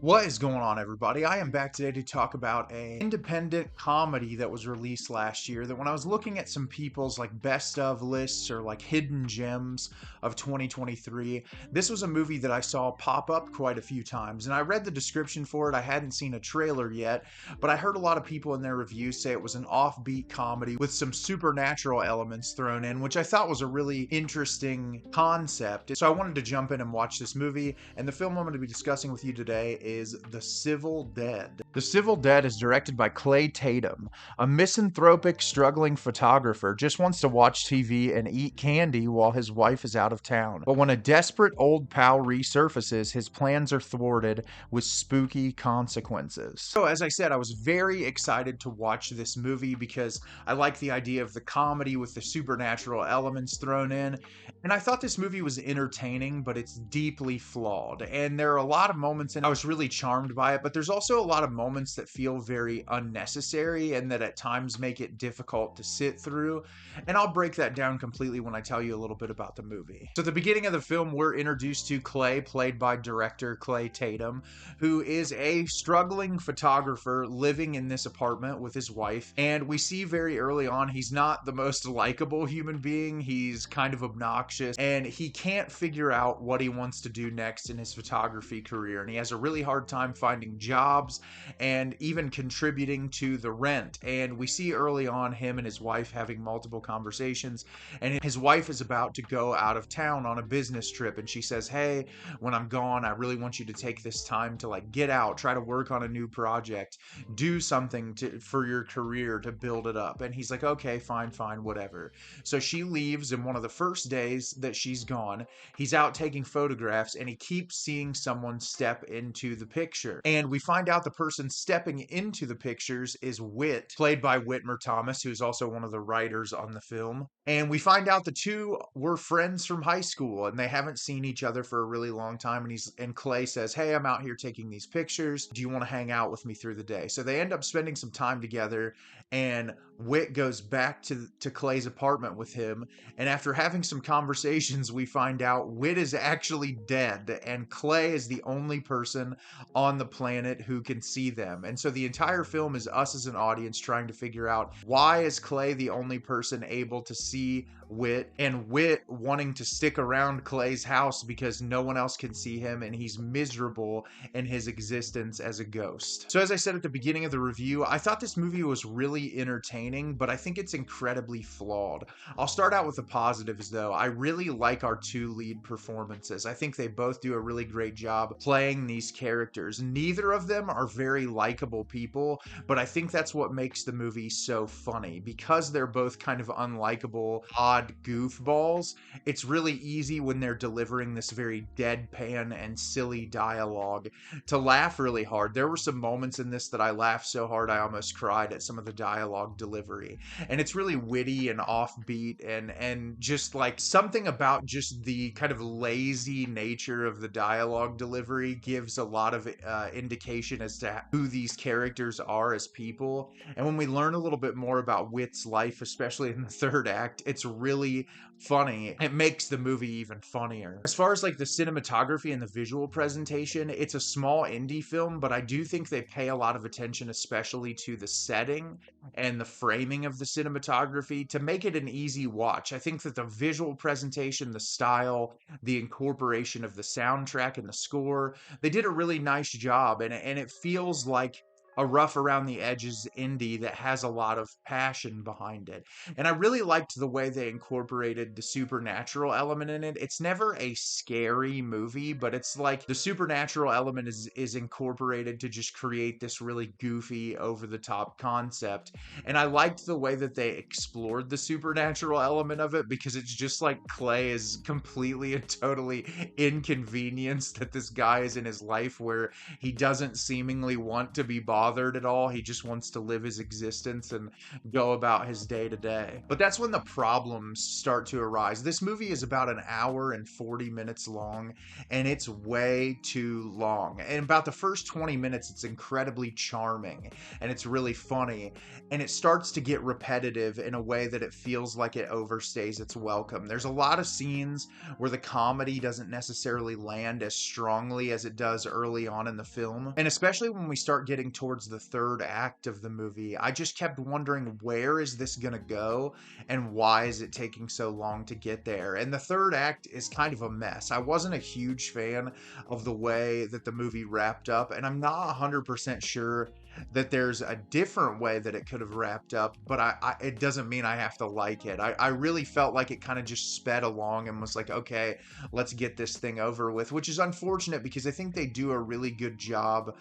What is going on, everybody? I am back today to talk about an independent comedy that was released last year that when I was looking at some people's like best of lists or like hidden gems of 2023, this was a movie that I saw pop up quite a few times. And I read the description for it. I hadn't seen a trailer yet, but I heard a lot of people in their reviews say it was an offbeat comedy with some supernatural elements thrown in, which I thought was a really interesting concept. So I wanted to jump in and watch this movie, and the film I'm going to be discussing with you today is The Civil Dead. The Civil Dead is directed by Clay Tatum. A misanthropic, struggling photographer just wants to watch TV and eat candy while his wife is out of town. But when a desperate old pal resurfaces, his plans are thwarted with spooky consequences. So as I said, I was very excited to watch this movie because I like the idea of the comedy with the supernatural elements thrown in. And I thought this movie was entertaining, but it's deeply flawed. And there are a lot of moments, and I was really charmed by it, but there's also a lot of moments that feel very unnecessary and that at times make it difficult to sit through. And I'll break that down completely when I tell you a little bit about the movie. So at the beginning of the film, we're introduced to Clay, played by director Clay Tatum, who is a struggling photographer living in this apartment with his wife. And we see very early on, he's not the most likable human being. He's kind of obnoxious, and he can't figure out what he wants to do next in his photography career. And he has a really hard time finding jobs and even contributing to the rent. And we see early on him and his wife having multiple conversations, and his wife is about to go out of town on a business trip, and she says, "Hey, when I'm gone, I really want you to take this time to like get out, try to work on a new project, do something for your career to build it up." And he's like, "Okay, fine, whatever." So she leaves, and one of the first days that she's gone, he's out taking photographs, and he keeps seeing someone step into the picture. And we find out the person stepping into the pictures is Whit, played by Whitmer Thomas, who's also one of the writers on the film. And we find out the two were friends from high school, and they haven't seen each other for a really long time. And Clay says, "Hey, I'm out here taking these pictures. Do you want to hang out with me through the day?" So they end up spending some time together, and Whit goes back to Clay's apartment with him. And after having some conversations, we find out Whit is actually dead, and Clay is the only person on the planet who can see them. And so the entire film is us as an audience trying to figure out, why is Clay the only person able to see Whit, and Whit wanting to stick around Clay's house because no one else can see him, and he's miserable in his existence as a ghost. So as I said at the beginning of the review, I thought this movie was really entertaining, but I think it's incredibly flawed. I'll start out with the positives though. I really like our two lead performances. I think they both do a really great job playing these characters. Neither of them are very likable people, but I think that's what makes the movie so funny. Because they're both kind of unlikable, odd goofballs, it's really easy when they're delivering this very deadpan and silly dialogue to laugh really hard. There were some moments in this that I laughed so hard I almost cried at some of the dialogue delivery. And it's really witty and offbeat, and just like something about just the kind of lazy nature of the dialogue delivery gives a lot of indication as to who these characters are as people. And when we learn a little bit more about Whit's life, especially in the third act, it's really funny. It makes the movie even funnier. As far as like the cinematography and the visual presentation, it's a small indie film, but I do think they pay a lot of attention, especially to the setting and the framing of the cinematography, to make it an easy watch. I think that the visual presentation, the style, the incorporation of the soundtrack and the score, they did a really nice job, and it feels like a rough around the edges indie that has a lot of passion behind it. And I really liked the way they incorporated the supernatural element in it. It's never a scary movie, but it's like the supernatural element is incorporated to just create this really goofy, over the top concept. And I liked the way that they explored the supernatural element of it, because it's just like Clay is completely and totally inconvenienced that this guy is in his life where he doesn't seemingly want to be bothered bothered at all. He just wants to live his existence and go about his day to day. But that's when the problems start to arise. This movie is about an hour and 40 minutes long, and it's way too long. And about the first 20 minutes, it's incredibly charming and it's really funny. And it starts to get repetitive in a way that it feels like it overstays its welcome. There's a lot of scenes where the comedy doesn't necessarily land as strongly as it does early on in the film. And especially when we start getting towards the third act of the movie, I just kept wondering, where is this going to go and why is it taking so long to get there? And the third act is kind of a mess. I wasn't a huge fan of the way that the movie wrapped up, and I'm not 100% sure that there's a different way that it could have wrapped up, but it doesn't mean I have to like it. I really felt like it kind of just sped along and was like, okay, let's get this thing over with, which is unfortunate because I think they do a really good job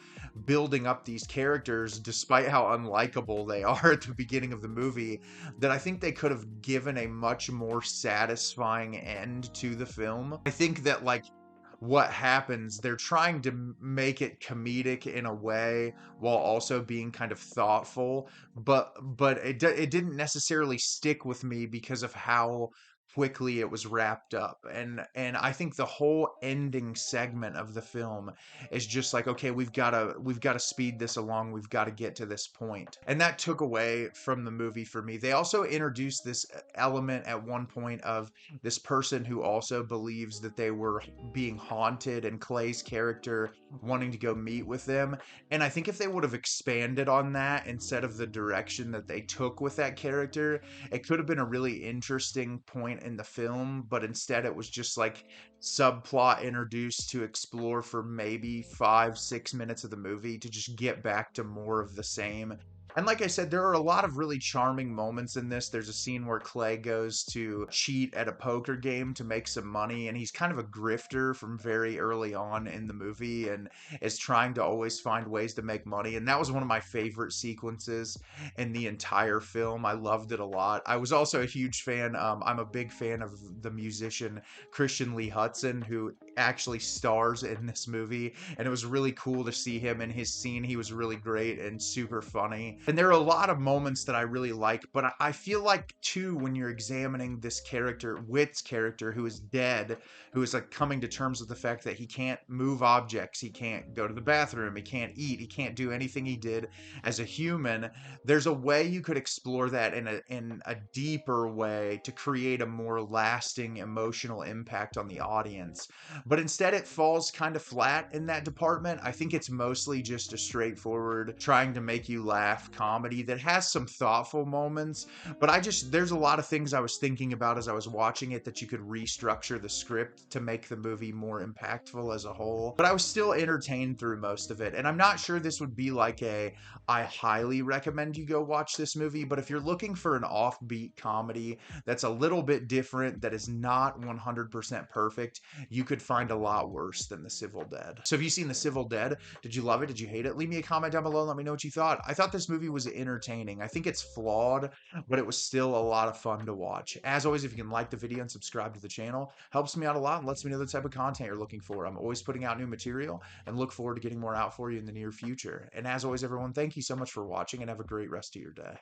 building up these characters despite how unlikable they are at the beginning of the movie, that I think they could have given a much more satisfying end to the film. I think that, like, what happens, they're trying to make it comedic in a way while also being kind of thoughtful, but it didn't necessarily stick with me because of how quickly it was wrapped up. And I think the whole ending segment of the film is just like, okay, we've got to speed this along, we've got to get to this point. And that took away from the movie for me. They also introduced this element at one point of this person who also believes that they were being haunted, and Clay's character wanting to go meet with them. And I think if they would have expanded on that instead of the direction that they took with that character, it could have been a really interesting point in the film. But instead, it was just like subplot introduced to explore for maybe 5, 6 minutes of the movie to just get back to more of the same. And like I said, there are a lot of really charming moments in this. There's a scene where Clay goes to cheat at a poker game to make some money, and he's kind of a grifter from very early on in the movie and is trying to always find ways to make money. And that was one of my favorite sequences in the entire film. I loved it a lot. I was also a huge fan. I'm a big fan of the musician Christian Lee Hutson, who actually stars in this movie, and it was really cool to see him in his scene. He was really great and super funny. And there are a lot of moments that I really like, but I feel like too, when you're examining this character, Whit's character, who is dead, who is like coming to terms with the fact that he can't move objects, he can't go to the bathroom, he can't eat, he can't do anything he did as a human. There's a way you could explore that in a deeper way to create a more lasting emotional impact on the audience. But instead, it falls kind of flat in that department. I think it's mostly just a straightforward trying to make you laugh comedy that has some thoughtful moments. But there's a lot of things I was thinking about as I was watching it that you could restructure the script to make the movie more impactful as a whole. But I was still entertained through most of it. And I'm not sure this would be like I highly recommend you go watch this movie, but if you're looking for an offbeat comedy that's a little bit different, that is not 100% perfect, you could find a lot worse than The Civil Dead. So have you seen The Civil Dead? Did you love it? Did you hate it? Leave me a comment down below and let me know what you thought. I thought this movie was entertaining. I think it's flawed, but it was still a lot of fun to watch. As always, if you can like the video and subscribe to the channel, helps me out a lot and lets me know the type of content you're looking for. I'm always putting out new material and look forward to getting more out for you in the near future. And as always, everyone, thank you so much for watching and have a great rest of your day.